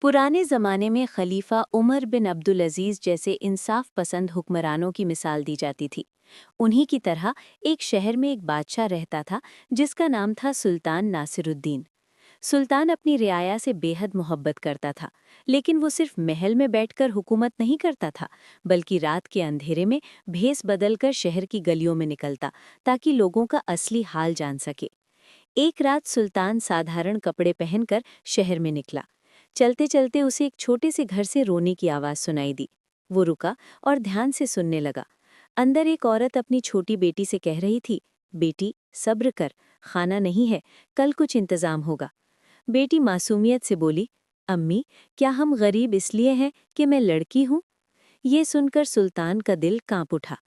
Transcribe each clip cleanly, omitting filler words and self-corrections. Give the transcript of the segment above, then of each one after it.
पुराने ज़माने में खलीफा उमर बिन अब्दुल अजीज़ जैसे इंसाफ पसंद हुक्मरानों की मिसाल दी जाती थी। उन्हीं की तरह एक शहर में एक बादशाह रहता था जिसका नाम था सुल्तान नासिरुद्दीन। सुल्तान अपनी रियाया से बेहद मोहब्बत करता था, लेकिन वो सिर्फ महल में बैठकर हुकूमत नहीं करता था, बल्कि रात के अंधेरे में भेस बदलकर शहर की गलियों में निकलता, ताकि लोगों का असली हाल जान सके। एक रात सुल्तान साधारण कपड़े पहनकर शहर में निकला। चलते चलते उसे एक छोटे से घर से रोने की आवाज़ सुनाई दी। वो रुका और ध्यान से सुनने लगा। अंदर एक औरत अपनी छोटी बेटी से कह रही थी, बेटी सब्र कर, खाना नहीं है, कल कुछ इंतज़ाम होगा। बेटी मासूमियत से बोली, अम्मी क्या हम गरीब इसलिए हैं कि मैं लड़की हूँ? ये सुनकर सुल्तान का दिल कांप उठा।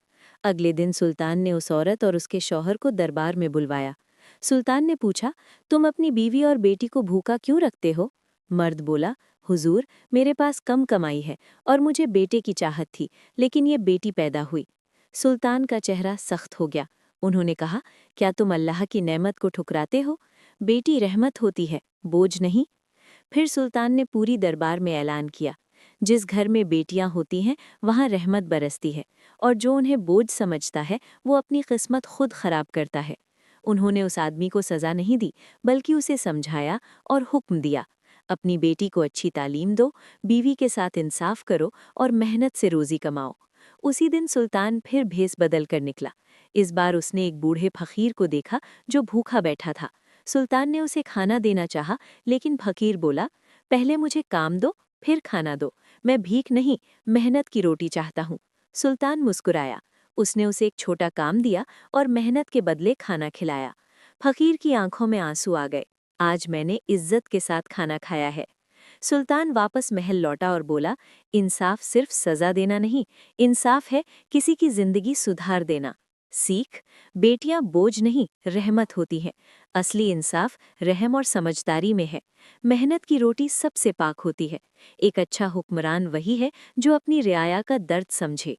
अगले दिन सुल्तान ने उस औरत और उसके शौहर को दरबार में बुलवाया। सुल्तान ने पूछा, तुम अपनी बीवी और बेटी को भूखा क्यों रखते हो? मर्द बोला, हुजूर मेरे पास कम कमाई है और मुझे बेटे की चाहत थी, लेकिन ये बेटी पैदा हुई। सुल्तान का चेहरा सख्त हो गया। उन्होंने कहा, क्या तुम अल्लाह की नेमत को ठुकराते हो? बेटी रहमत होती है, बोझ नहीं। फिर सुल्तान ने पूरी दरबार में ऐलान किया, जिस घर में बेटियां होती हैं वहां रहमत बरसती है, और जो उन्हें बोझ समझता है वो अपनी किस्मत खुद खराब करता है। उन्होंने उस आदमी को सज़ा नहीं दी, बल्कि उसे समझाया और हुक्म दिया, अपनी बेटी को अच्छी तालीम दो, बीवी के साथ इंसाफ करो और मेहनत से रोज़ी कमाओ। उसी दिन सुल्तान फिर भेस बदल कर निकला। इस बार उसने एक बूढ़े फकीर को देखा जो भूखा बैठा था। सुल्तान ने उसे खाना देना चाहा, लेकिन फकीर बोला, पहले मुझे काम दो, फिर खाना दो। मैं भीख नहीं, मेहनत की रोटी चाहता हूँ। सुल्तान मुस्कुराया। उसने उसे एक छोटा काम दिया और मेहनत के बदले खाना खिलाया। फकीर की आंखों में आंसू आ गए। आज मैंने इज्जत के साथ खाना खाया है। सुल्तान वापस महल लौटा और बोला, इंसाफ सिर्फ सजा देना नहीं, इंसाफ है किसी की जिंदगी सुधार देना। सीख, बेटियां बोझ नहीं, रहमत होती हैं। असली इंसाफ रहम और समझदारी में है। मेहनत की रोटी सबसे पाक होती है। एक अच्छा हुक्मरान वही है जो अपनी रियाया का दर्द समझे।